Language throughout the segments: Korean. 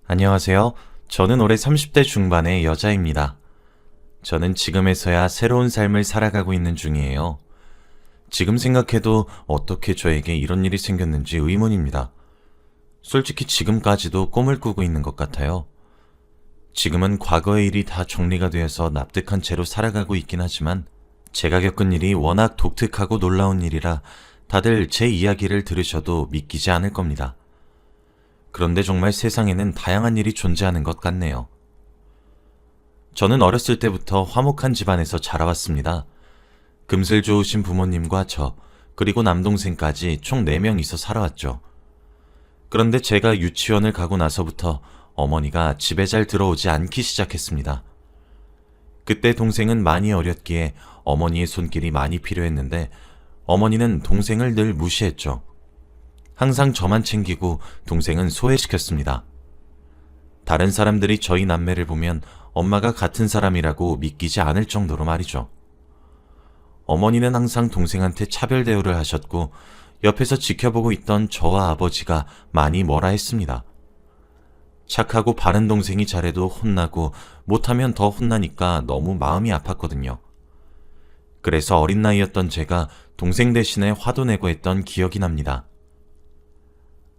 안녕하세요. 저는 올해 30대 중반의 여자입니다. 저는 지금에서야 새로운 삶을 살아가고 있는 중이에요. 지금 생각해도 어떻게 저에게 이런 일이 생겼는지 의문입니다. 솔직히 지금까지도 꿈을 꾸고 있는 것 같아요. 지금은 과거의 일이 다 정리가 되어서 납득한 채로 살아가고 있긴 하지만 제가 겪은 일이 워낙 독특하고 놀라운 일이라 다들 제 이야기를 들으셔도 믿기지 않을 겁니다. 그런데 정말 세상에는 다양한 일이 존재하는 것 같네요. 저는 어렸을 때부터 화목한 집안에서 자라왔습니다. 금슬 좋으신 부모님과 저, 그리고 남동생까지 총 4명이서 살아왔죠. 그런데 제가 유치원을 가고 나서부터 어머니가 집에 잘 들어오지 않기 시작했습니다. 그때 동생은 많이 어렸기에 어머니의 손길이 많이 필요했는데 어머니는 동생을 늘 무시했죠. 항상 저만 챙기고 동생은 소외시켰습니다. 다른 사람들이 저희 남매를 보면 엄마가 같은 사람이라고 믿기지 않을 정도로 말이죠. 어머니는 항상 동생한테 차별 대우를 하셨고 옆에서 지켜보고 있던 저와 아버지가 많이 뭐라 했습니다. 착하고 바른 동생이 잘해도 혼나고 못하면 더 혼나니까 너무 마음이 아팠거든요. 그래서 어린 나이였던 제가 동생 대신에 화도 내고 했던 기억이 납니다.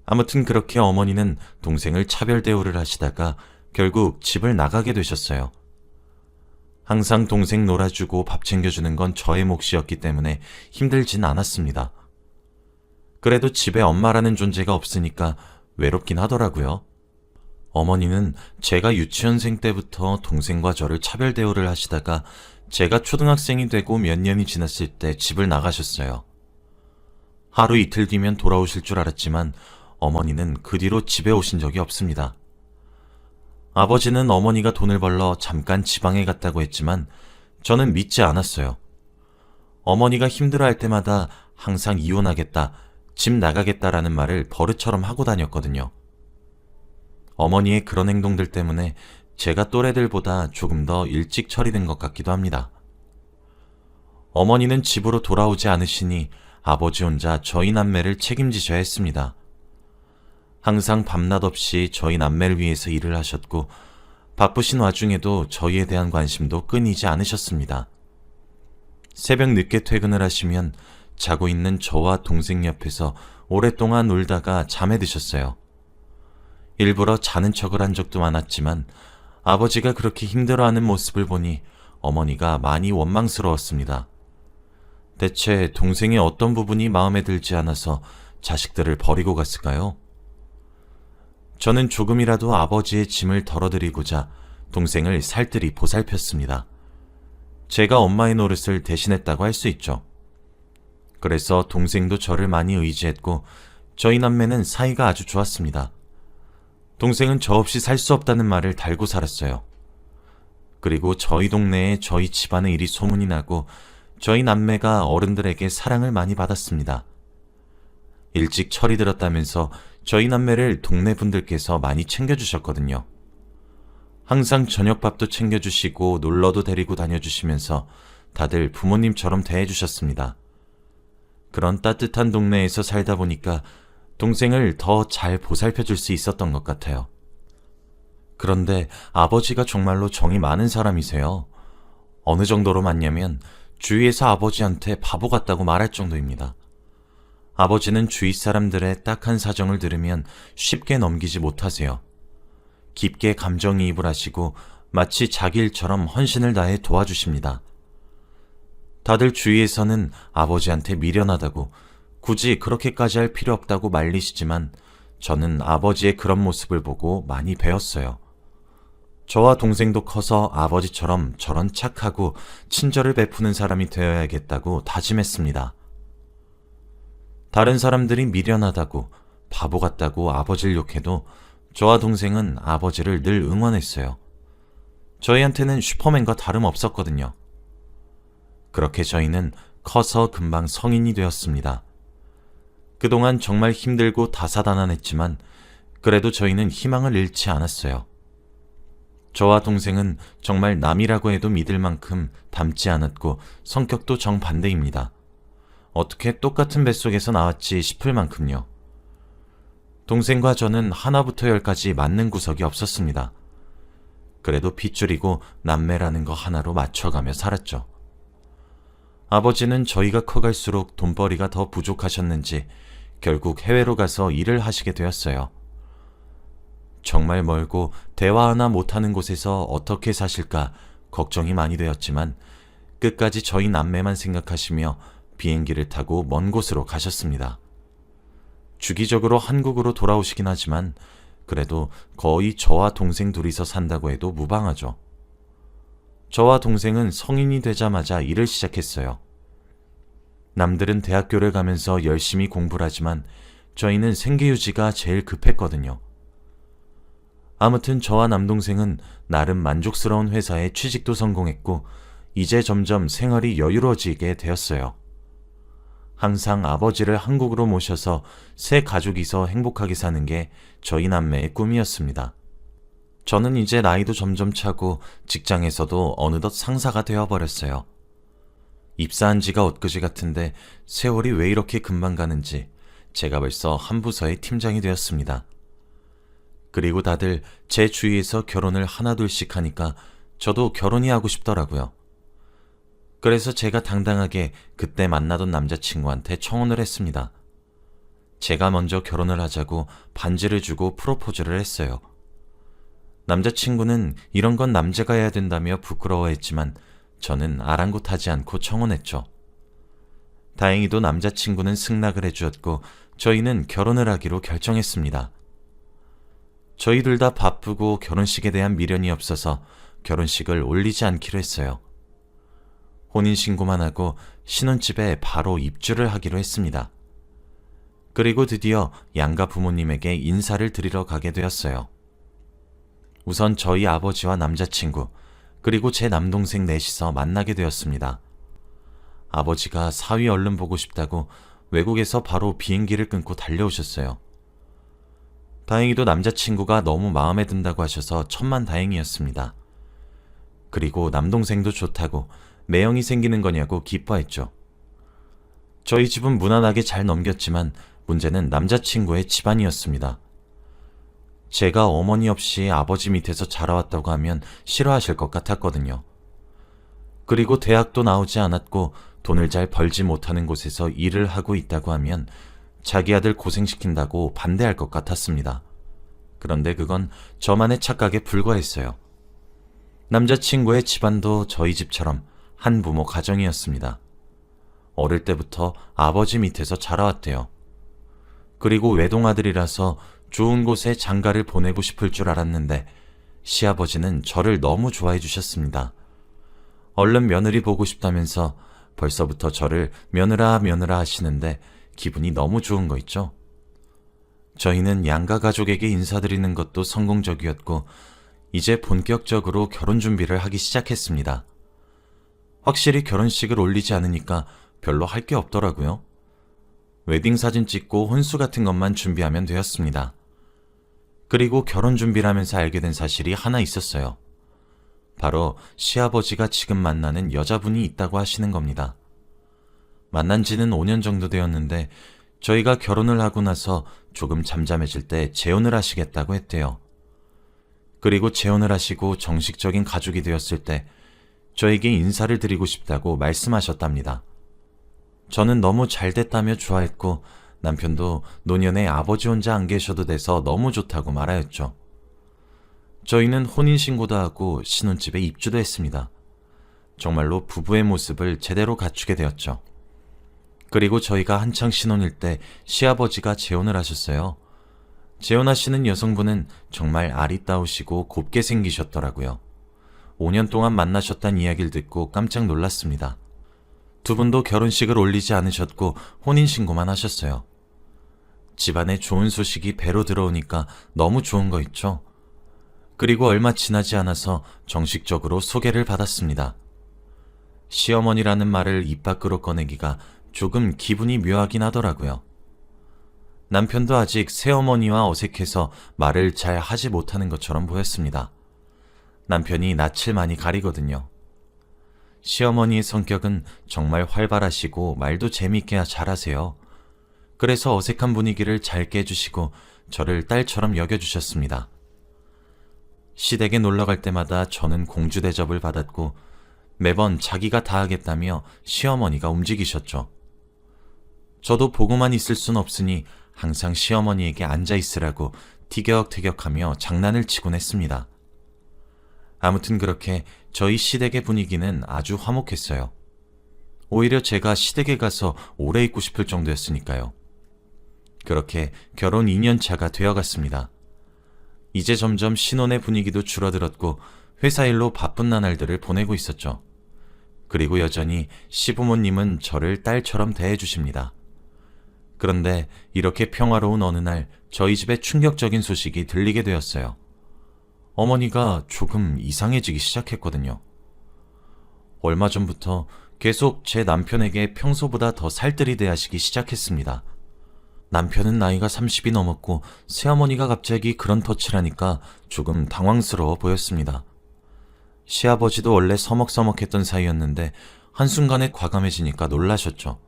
아무튼 그렇게 어머니는 동생을 차별 대우를 하시다가 결국 집을 나가게 되셨어요. 항상 동생 놀아주고 밥 챙겨주는 건 저의 몫이었기 때문에 힘들진 않았습니다. 그래도 집에 엄마라는 존재가 없으니까 외롭긴 하더라고요. 어머니는 제가 유치원생 때부터 동생과 저를 차별 대우를 하시다가 제가 초등학생이 되고 몇 년이 지났을 때 집을 나가셨어요. 하루 이틀 뒤면 돌아오실 줄 알았지만 어머니는 그 뒤로 집에 오신 적이 없습니다. 아버지는 어머니가 돈을 벌러 잠깐 지방에 갔다고 했지만 저는 믿지 않았어요. 어머니가 힘들어할 때마다 항상 이혼하겠다, 집 나가겠다라는 말을 버릇처럼 하고 다녔거든요. 어머니의 그런 행동들 때문에 제가 또래들보다 조금 더 일찍 처리된 것 같기도 합니다. 어머니는 집으로 돌아오지 않으시니 아버지 혼자 저희 남매를 책임지셔야 했습니다. 항상 밤낮 없이 저희 남매를 위해서 일을 하셨고 바쁘신 와중에도 저희에 대한 관심도 끊이지 않으셨습니다. 새벽 늦게 퇴근을 하시면 자고 있는 저와 동생 옆에서 오랫동안 울다가 잠에 드셨어요. 일부러 자는 척을 한 적도 많았지만 아버지가 그렇게 힘들어하는 모습을 보니 어머니가 많이 원망스러웠습니다. 대체 동생의 어떤 부분이 마음에 들지 않아서 자식들을 버리고 갔을까요? 저는 조금이라도 아버지의 짐을 덜어드리고자 동생을 살뜰히 보살폈습니다. 제가 엄마의 노릇을 대신했다고 할 수 있죠. 그래서 동생도 저를 많이 의지했고 저희 남매는 사이가 아주 좋았습니다. 동생은 저 없이 살 수 없다는 말을 달고 살았어요. 그리고 저희 동네에 저희 집안의 일이 소문이 나고 저희 남매가 어른들에게 사랑을 많이 받았습니다. 일찍 철이 들었다면서 저희 남매를 동네 분들께서 많이 챙겨주셨거든요. 항상 저녁밥도 챙겨주시고 놀러도 데리고 다녀주시면서 다들 부모님처럼 대해주셨습니다. 그런 따뜻한 동네에서 살다 보니까 동생을 더 잘 보살펴줄 수 있었던 것 같아요. 그런데 아버지가 정말로 정이 많은 사람이세요. 어느 정도로 많냐면 주위에서 아버지한테 바보 같다고 말할 정도입니다. 아버지는 주위 사람들의 딱한 사정을 들으면 쉽게 넘기지 못하세요. 깊게 감정이입을 하시고 마치 자기 일처럼 헌신을 다해 도와주십니다. 다들 주위에서는 아버지한테 미련하다고 굳이 그렇게까지 할 필요 없다고 말리시지만 저는 아버지의 그런 모습을 보고 많이 배웠어요. 저와 동생도 커서 아버지처럼 저런 착하고 친절을 베푸는 사람이 되어야겠다고 다짐했습니다. 다른 사람들이 미련하다고 바보 같다고 아버지를 욕해도 저와 동생은 아버지를 늘 응원했어요. 저희한테는 슈퍼맨과 다름없었거든요. 그렇게 저희는 커서 금방 성인이 되었습니다. 그동안 정말 힘들고 다사다난했지만 그래도 저희는 희망을 잃지 않았어요. 저와 동생은 정말 남이라고 해도 믿을 만큼 닮지 않았고 성격도 정반대입니다. 어떻게 똑같은 뱃속에서 나왔지 싶을 만큼요. 동생과 저는 하나부터 열까지 맞는 구석이 없었습니다. 그래도 핏줄이고 남매라는 거 하나로 맞춰가며 살았죠. 아버지는 저희가 커갈수록 돈벌이가 더 부족하셨는지 결국 해외로 가서 일을 하시게 되었어요. 정말 멀고 대화 하나 못하는 곳에서 어떻게 사실까 걱정이 많이 되었지만 끝까지 저희 남매만 생각하시며 비행기를 타고 먼 곳으로 가셨습니다. 주기적으로 한국으로 돌아오시긴 하지만 그래도 거의 저와 동생 둘이서 산다고 해도 무방하죠. 저와 동생은 성인이 되자마자 일을 시작했어요. 남들은 대학교를 가면서 열심히 공부를 하지만 저희는 생계유지가 제일 급했거든요. 아무튼 저와 남동생은 나름 만족스러운 회사에 취직도 성공했고 이제 점점 생활이 여유로워지게 되었어요. 항상 아버지를 한국으로 모셔서 새 가족이서 행복하게 사는 게 저희 남매의 꿈이었습니다. 저는 이제 나이도 점점 차고 직장에서도 어느덧 상사가 되어버렸어요. 입사한 지가 엊그제 같은데 세월이 왜 이렇게 금방 가는지 제가 벌써 한 부서의 팀장이 되었습니다. 그리고 다들 제 주위에서 결혼을 하나둘씩 하니까 저도 결혼이 하고 싶더라고요. 그래서 제가 당당하게 그때 만나던 남자친구한테 청혼을 했습니다. 제가 먼저 결혼을 하자고 반지를 주고 프로포즈를 했어요. 남자친구는 이런 건 남자가 해야 된다며 부끄러워했지만 저는 아랑곳하지 않고 청혼했죠. 다행히도 남자친구는 승낙을 해주었고 저희는 결혼을 하기로 결정했습니다. 저희 둘 다 바쁘고 결혼식에 대한 미련이 없어서 결혼식을 올리지 않기로 했어요. 혼인신고만 하고 신혼집에 바로 입주를 하기로 했습니다. 그리고 드디어 양가 부모님에게 인사를 드리러 가게 되었어요. 우선 저희 아버지와 남자친구, 그리고 제 남동생 넷이서 만나게 되었습니다. 아버지가 사위 얼른 보고 싶다고 외국에서 바로 비행기를 끊고 달려오셨어요. 다행히도 남자친구가 너무 마음에 든다고 하셔서 천만다행이었습니다. 그리고 남동생도 좋다고 매형이 생기는 거냐고 기뻐했죠. 저희 집은 무난하게 잘 넘겼지만 문제는 남자친구의 집안이었습니다. 제가 어머니 없이 아버지 밑에서 자라왔다고 하면 싫어하실 것 같았거든요. 그리고 대학도 나오지 않았고 돈을 잘 벌지 못하는 곳에서 일을 하고 있다고 하면 자기 아들 고생시킨다고 반대할 것 같았습니다. 그런데 그건 저만의 착각에 불과했어요. 남자친구의 집안도 저희 집처럼 한부모 가정이었습니다. 어릴 때부터 아버지 밑에서 자라왔대요. 그리고 외동아들이라서 좋은 곳에 장가를 보내고 싶을 줄 알았는데 시아버지는 저를 너무 좋아해 주셨습니다. 얼른 며느리 보고 싶다면서 벌써부터 저를 며느라 며느라 하시는데 기분이 너무 좋은 거 있죠? 저희는 양가 가족에게 인사드리는 것도 성공적이었고 이제 본격적으로 결혼 준비를 하기 시작했습니다. 확실히 결혼식을 올리지 않으니까 별로 할 게 없더라고요. 웨딩 사진 찍고 혼수 같은 것만 준비하면 되었습니다. 그리고 결혼 준비를 하면서 알게 된 사실이 하나 있었어요. 바로 시아버지가 지금 만나는 여자분이 있다고 하시는 겁니다. 만난 지는 5년 정도 되었는데 저희가 결혼을 하고 나서 조금 잠잠해질 때 재혼을 하시겠다고 했대요. 그리고 재혼을 하시고 정식적인 가족이 되었을 때 저에게 인사를 드리고 싶다고 말씀하셨답니다. 저는 너무 잘 됐다며 좋아했고 남편도 노년에 아버지 혼자 안 계셔도 돼서 너무 좋다고 말하였죠. 저희는 혼인신고도 하고 신혼집에 입주도 했습니다. 정말로 부부의 모습을 제대로 갖추게 되었죠. 그리고 저희가 한창 신혼일 때 시아버지가 재혼을 하셨어요. 재혼하시는 여성분은 정말 아리따우시고 곱게 생기셨더라고요. 5년 동안 만나셨다는 이야기를 듣고 깜짝 놀랐습니다. 두 분도 결혼식을 올리지 않으셨고 혼인신고만 하셨어요. 집안에 좋은 소식이 배로 들어오니까 너무 좋은 거 있죠? 그리고 얼마 지나지 않아서 정식적으로 소개를 받았습니다. 시어머니라는 말을 입 밖으로 꺼내기가 조금 기분이 묘하긴 하더라고요. 남편도 아직 새어머니와 어색해서 말을 잘 하지 못하는 것처럼 보였습니다. 남편이 낯을 많이 가리거든요. 시어머니의 성격은 정말 활발하시고 말도 재미있게 잘하세요. 그래서 어색한 분위기를 잘 깨주시고 저를 딸처럼 여겨주셨습니다. 시댁에 놀러갈 때마다 저는 공주 대접을 받았고 매번 자기가 다 하겠다며 시어머니가 움직이셨죠. 저도 보고만 있을 순 없으니 항상 시어머니에게 앉아있으라고 티격태격하며 장난을 치곤 했습니다. 아무튼 그렇게 저희 시댁의 분위기는 아주 화목했어요. 오히려 제가 시댁에 가서 오래 있고 싶을 정도였으니까요. 그렇게 결혼 2년 차가 되어갔습니다. 이제 점점 신혼의 분위기도 줄어들었고 회사 일로 바쁜 나날들을 보내고 있었죠. 그리고 여전히 시부모님은 저를 딸처럼 대해주십니다. 그런데 이렇게 평화로운 어느 날 저희 집에 충격적인 소식이 들리게 되었어요. 어머니가 조금 이상해지기 시작했거든요. 얼마 전부터 계속 제 남편에게 평소보다 더 살뜰히 대하시기 시작했습니다. 남편은 나이가 30이 넘었고 새어머니가 갑자기 그런 터치라니까 조금 당황스러워 보였습니다. 시아버지도 원래 서먹서먹했던 사이였는데 한순간에 과감해지니까 놀라셨죠.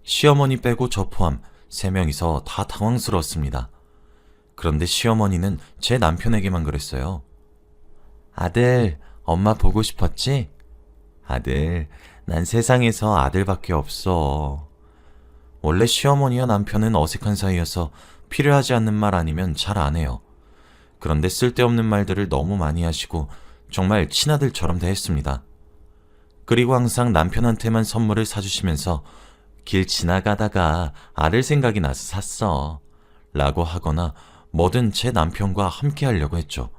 시어머니 빼고 저 포함 3명이서 다 당황스러웠습니다. 그런데 시어머니는 제 남편에게만 그랬어요. 아들, 엄마 보고 싶었지? 아들, 난 세상에서 아들밖에 없어. 원래 시어머니와 남편은 어색한 사이여서 필요하지 않는 말 아니면 잘 안 해요. 그런데 쓸데없는 말들을 너무 많이 하시고 정말 친아들처럼 대했습니다. 그리고 항상 남편한테만 선물을 사주시면서 길 지나가다가 아들 생각이 나서 샀어 라고 하거나 뭐든 제 남편과 함께 하려고 했죠.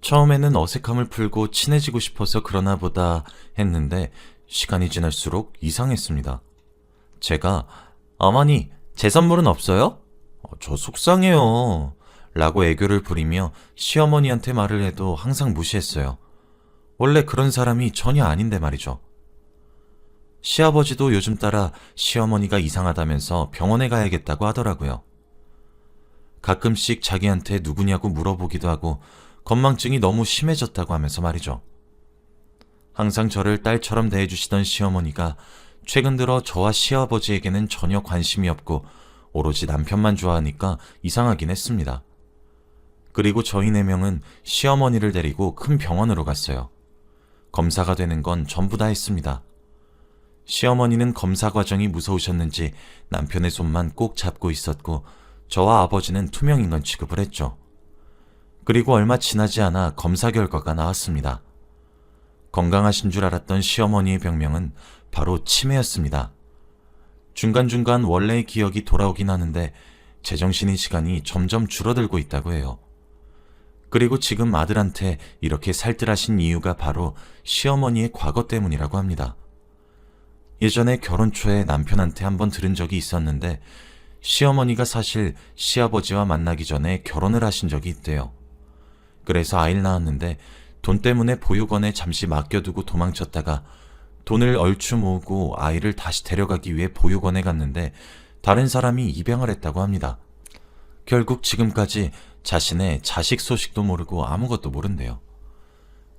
처음에는 어색함을 풀고 친해지고 싶어서 그러나 보다 했는데 시간이 지날수록 이상했습니다. 제가 어머니, 제 선물은 없어요? 저 속상해요 라고 애교를 부리며 시어머니한테 말을 해도 항상 무시했어요. 원래 그런 사람이 전혀 아닌데 말이죠. 시아버지도 요즘 따라 시어머니가 이상하다면서 병원에 가야겠다고 하더라고요. 가끔씩 자기한테 누구냐고 물어보기도 하고 건망증이 너무 심해졌다고 하면서 말이죠. 항상 저를 딸처럼 대해주시던 시어머니가 최근 들어 저와 시아버지에게는 전혀 관심이 없고 오로지 남편만 좋아하니까 이상하긴 했습니다. 그리고 저희 4명은 시어머니를 데리고 큰 병원으로 갔어요. 검사가 되는 건 전부 다 했습니다. 시어머니는 검사 과정이 무서우셨는지 남편의 손만 꼭 잡고 있었고 저와 아버지는 투명인간 취급을 했죠. 그리고 얼마 지나지 않아 검사 결과가 나왔습니다. 건강하신 줄 알았던 시어머니의 병명은 바로 치매였습니다. 중간중간 원래의 기억이 돌아오긴 하는데 제정신인 시간이 점점 줄어들고 있다고 해요. 그리고 지금 아들한테 이렇게 살뜰하신 이유가 바로 시어머니의 과거 때문이라고 합니다. 예전에 결혼 초에 남편한테 한번 들은 적이 있었는데 시어머니가 사실 시아버지와 만나기 전에 결혼을 하신 적이 있대요. 그래서 아이를 낳았는데 돈 때문에 보육원에 잠시 맡겨두고 도망쳤다가 돈을 얼추 모으고 아이를 다시 데려가기 위해 보육원에 갔는데 다른 사람이 입양을 했다고 합니다. 결국 지금까지 자신의 자식 소식도 모르고 아무것도 모른대요.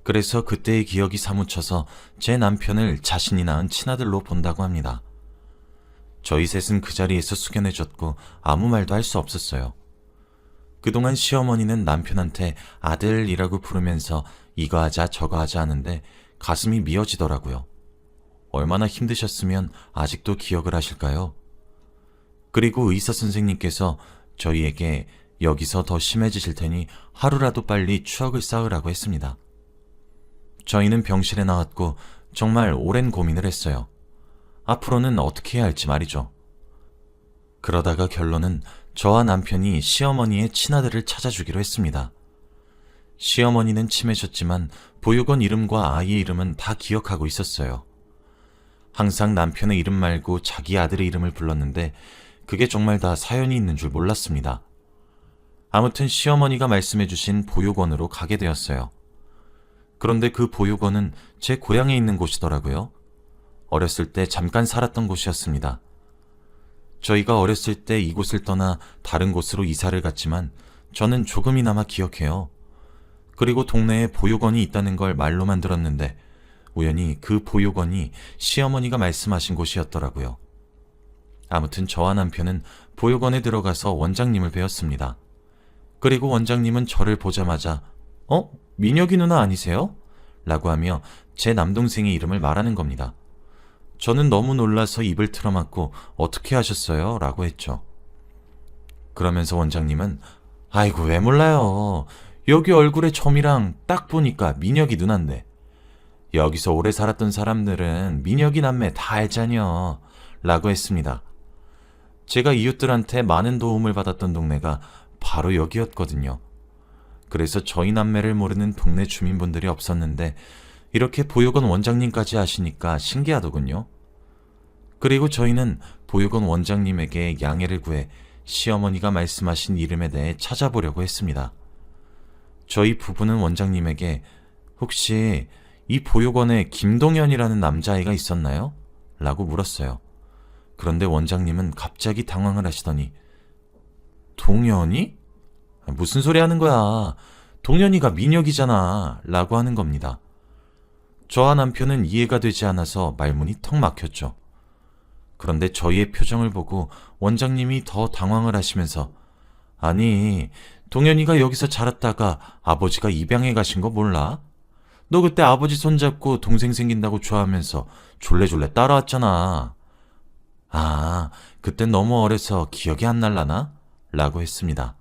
그래서 그때의 기억이 사무쳐서 제 남편을 자신이 낳은 친아들로 본다고 합니다. 저희 셋은 그 자리에서 숙연해졌고 아무 말도 할 수 없었어요. 그동안 시어머니는 남편한테 아들이라고 부르면서 이거 하자 저거 하자 하는데 가슴이 미어지더라고요. 얼마나 힘드셨으면 아직도 기억을 하실까요? 그리고 의사 선생님께서 저희에게 여기서 더 심해지실 테니 하루라도 빨리 추억을 쌓으라고 했습니다. 저희는 병실에 나왔고 정말 오랜 고민을 했어요. 앞으로는 어떻게 해야 할지 말이죠. 그러다가 결론은 저와 남편이 시어머니의 친아들을 찾아주기로 했습니다. 시어머니는 치매셨지만 보육원 이름과 아이의 이름은 다 기억하고 있었어요. 항상 남편의 이름 말고 자기 아들의 이름을 불렀는데 그게 정말 다 사연이 있는 줄 몰랐습니다. 아무튼 시어머니가 말씀해주신 보육원으로 가게 되었어요. 그런데 그 보육원은 제 고향에 있는 곳이더라고요. 어렸을 때 잠깐 살았던 곳이었습니다. 저희가 어렸을 때 이곳을 떠나 다른 곳으로 이사를 갔지만 저는 조금이나마 기억해요. 그리고 동네에 보육원이 있다는 걸 말로만 들었는데 우연히 그 보육원이 시어머니가 말씀하신 곳이었더라고요. 아무튼 저와 남편은 보육원에 들어가서 원장님을 뵈었습니다. 그리고 원장님은 저를 보자마자 민혁이 누나 아니세요? 라고 하며 제 남동생의 이름을 말하는 겁니다. 저는 너무 놀라서 입을 틀어막고 어떻게 하셨어요? 라고 했죠. 그러면서 원장님은 아이고 왜 몰라요. 여기 얼굴에 점이랑 딱 보니까 민혁이 누난데. 여기서 오래 살았던 사람들은 민혁이 남매 다 알잖여. 라고 했습니다. 제가 이웃들한테 많은 도움을 받았던 동네가 바로 여기였거든요. 그래서 저희 남매를 모르는 동네 주민분들이 없었는데 이렇게 보육원 원장님까지 아시니까 신기하더군요. 그리고 저희는 보육원 원장님에게 양해를 구해 시어머니가 말씀하신 이름에 대해 찾아보려고 했습니다. 저희 부부는 원장님에게 혹시 이 보육원에 김동현이라는 남자아이가 있었나요? 라고 물었어요. 그런데 원장님은 갑자기 당황을 하시더니 동현이? 무슨 소리 하는 거야? 동현이가 민혁이잖아. 라고 하는 겁니다. 저와 남편은 이해가 되지 않아서 말문이 턱 막혔죠. 그런데 저희의 표정을 보고 원장님이 더 당황을 하시면서 아니, 동현이가 여기서 자랐다가 아버지가 입양해 가신 거 몰라? 너 그때 아버지 손잡고 동생 생긴다고 좋아하면서 졸래졸래 따라왔잖아. 아, 그땐 너무 어려서 기억이 안 날라나? 라고 했습니다.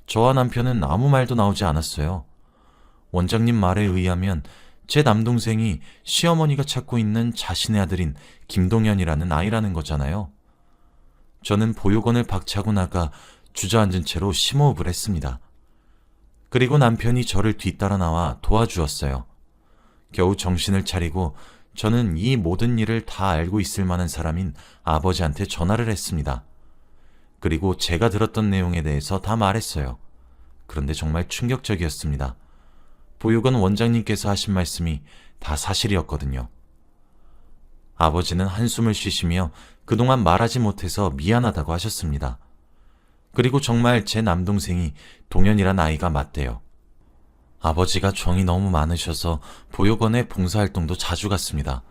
저와 남편은 아무 말도 나오지 않았어요. 원장님 말에 의하면 제 남동생이 시어머니가 찾고 있는 자신의 아들인 김동현이라는 아이라는 거잖아요. 저는 보육원을 박차고 나가 주저앉은 채로 심호흡을 했습니다. 그리고 남편이 저를 뒤따라 나와 도와주었어요. 겨우 정신을 차리고 저는 이 모든 일을 다 알고 있을 만한 사람인 아버지한테 전화를 했습니다. 그리고 제가 들었던 내용에 대해서 다 말했어요. 그런데 정말 충격적이었습니다. 보육원 원장님께서 하신 말씀이 다 사실이었거든요. 아버지는 한숨을 쉬시며 그동안 말하지 못해서 미안하다고 하셨습니다. 그리고 정말 제 남동생이 동현이란 아이가 맞대요. 아버지가 정이 너무 많으셔서 보육원에 봉사활동도 자주 갔습니다.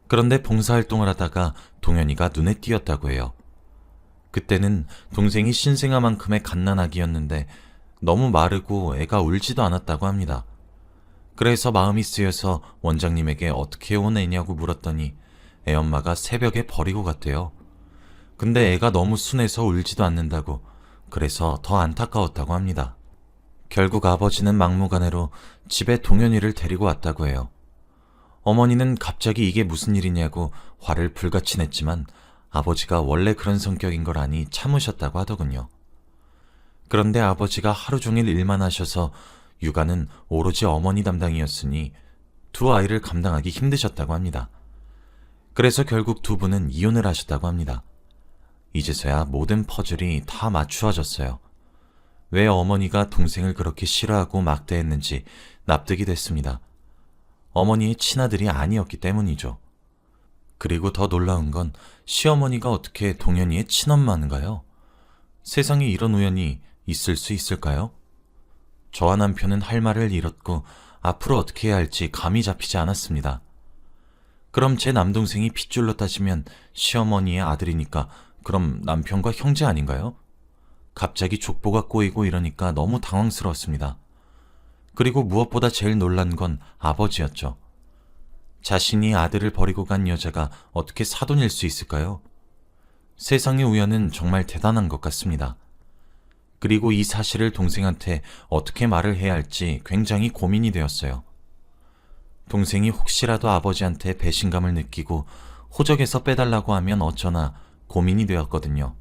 그런데 봉사활동을 하다가 동현이가 눈에 띄었다고 해요. 그때는 동생이 신생아만큼의 갓난아기였는데 너무 마르고 애가 울지도 않았다고 합니다. 그래서 마음이 쓰여서 원장님에게 어떻게 온 애냐고 물었더니 애엄마가 새벽에 버리고 갔대요. 근데 애가 너무 순해서 울지도 않는다고, 그래서 더 안타까웠다고 합니다. 결국 아버지는 막무가내로 집에 동현이를 데리고 왔다고 해요. 어머니는 갑자기 이게 무슨 일이냐고 화를 불같이 냈지만 아버지가 원래 그런 성격인 걸 아니 참으셨다고 하더군요. 그런데 아버지가 하루 종일 일만 하셔서 육아는 오로지 어머니 담당이었으니 두 아이를 감당하기 힘드셨다고 합니다. 그래서 결국 두 분은 이혼을 하셨다고 합니다. 이제서야 모든 퍼즐이 다 맞추어졌어요. 왜 어머니가 동생을 그렇게 싫어하고 막대했는지 납득이 됐습니다. 어머니의 친아들이 아니었기 때문이죠. 그리고 더 놀라운 건 시어머니가 어떻게 동현이의 친엄마인가요? 세상에 이런 우연이 있을 수 있을까요? 저와 남편은 할 말을 잃었고 앞으로 어떻게 해야 할지 감이 잡히지 않았습니다. 그럼 제 남동생이 핏줄로 따지면 시어머니의 아들이니까 그럼 남편과 형제 아닌가요? 갑자기 족보가 꼬이고 이러니까 너무 당황스러웠습니다. 그리고 무엇보다 제일 놀란 건 아버지였죠. 자신이 아들을 버리고 간 여자가 어떻게 사돈일 수 있을까요? 세상의 우연은 정말 대단한 것 같습니다. 그리고 이 사실을 동생한테 어떻게 말을 해야 할지 굉장히 고민이 되었어요. 동생이 혹시라도 아버지한테 배신감을 느끼고 호적에서 빼달라고 하면 어쩌나 고민이 되었거든요.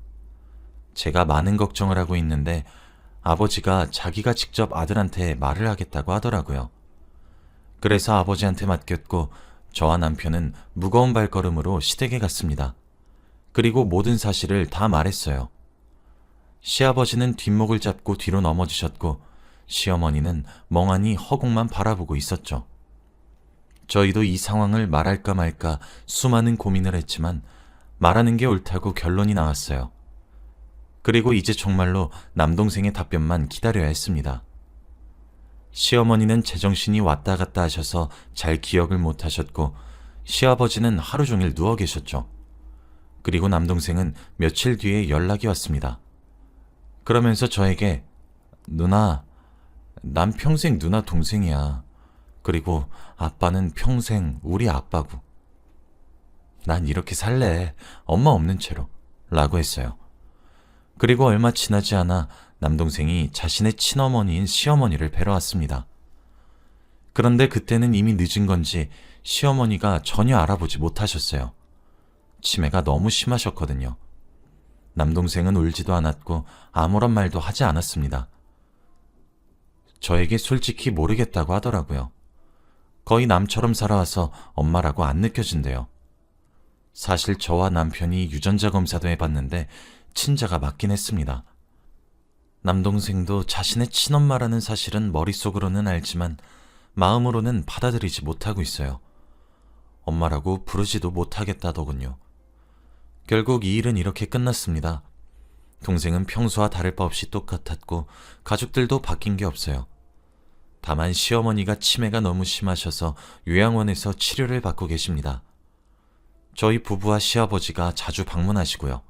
제가 많은 걱정을 하고 있는데 아버지가 자기가 직접 아들한테 말을 하겠다고 하더라고요. 그래서 아버지한테 맡겼고 저와 남편은 무거운 발걸음으로 시댁에 갔습니다. 그리고 모든 사실을 다 말했어요. 시아버지는 뒷목을 잡고 뒤로 넘어지셨고 시어머니는 멍하니 허공만 바라보고 있었죠. 저희도 이 상황을 말할까 말까 수많은 고민을 했지만 말하는 게 옳다고 결론이 나왔어요. 그리고 이제 정말로 남동생의 답변만 기다려야 했습니다. 시어머니는 제정신이 왔다 갔다 하셔서 잘 기억을 못 하셨고 시아버지는 하루 종일 누워 계셨죠. 그리고 남동생은 며칠 뒤에 연락이 왔습니다. 그러면서 저에게 누나, 난 평생 누나 동생이야. 그리고 아빠는 평생 우리 아빠고. 난 이렇게 살래. 엄마 없는 채로. 라고 했어요. 그리고 얼마 지나지 않아 남동생이 자신의 친어머니인 시어머니를 뵈러 왔습니다. 그런데 그때는 이미 늦은 건지 시어머니가 전혀 알아보지 못하셨어요. 치매가 너무 심하셨거든요. 남동생은 울지도 않았고 아무런 말도 하지 않았습니다. 저에게 솔직히 모르겠다고 하더라고요. 거의 남처럼 살아와서 엄마라고 안 느껴진대요. 사실 저와 남편이 유전자 검사도 해봤는데 친자가 맞긴 했습니다. 남동생도 자신의 친엄마라는 사실은 머릿속으로는 알지만 마음으로는 받아들이지 못하고 있어요. 엄마라고 부르지도 못하겠다더군요. 결국 이 일은 이렇게 끝났습니다. 동생은 평소와 다를 바 없이 똑같았고 가족들도 바뀐 게 없어요. 다만 시어머니가 치매가 너무 심하셔서 요양원에서 치료를 받고 계십니다. 저희 부부와 시아버지가 자주 방문하시고요.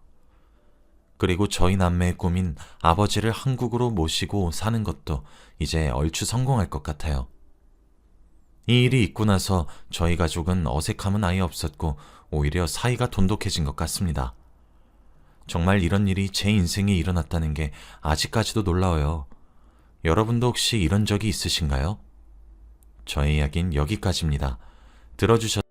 그리고 저희 남매의 꿈인 아버지를 한국으로 모시고 사는 것도 이제 얼추 성공할 것 같아요. 이 일이 있고 나서 저희 가족은 어색함은 아예 없었고 오히려 사이가 돈독해진 것 같습니다. 정말 이런 일이 제 인생에 일어났다는 게 아직까지도 놀라워요. 여러분도 혹시 이런 적이 있으신가요? 저의 이야기는 여기까지입니다. 들어주셔서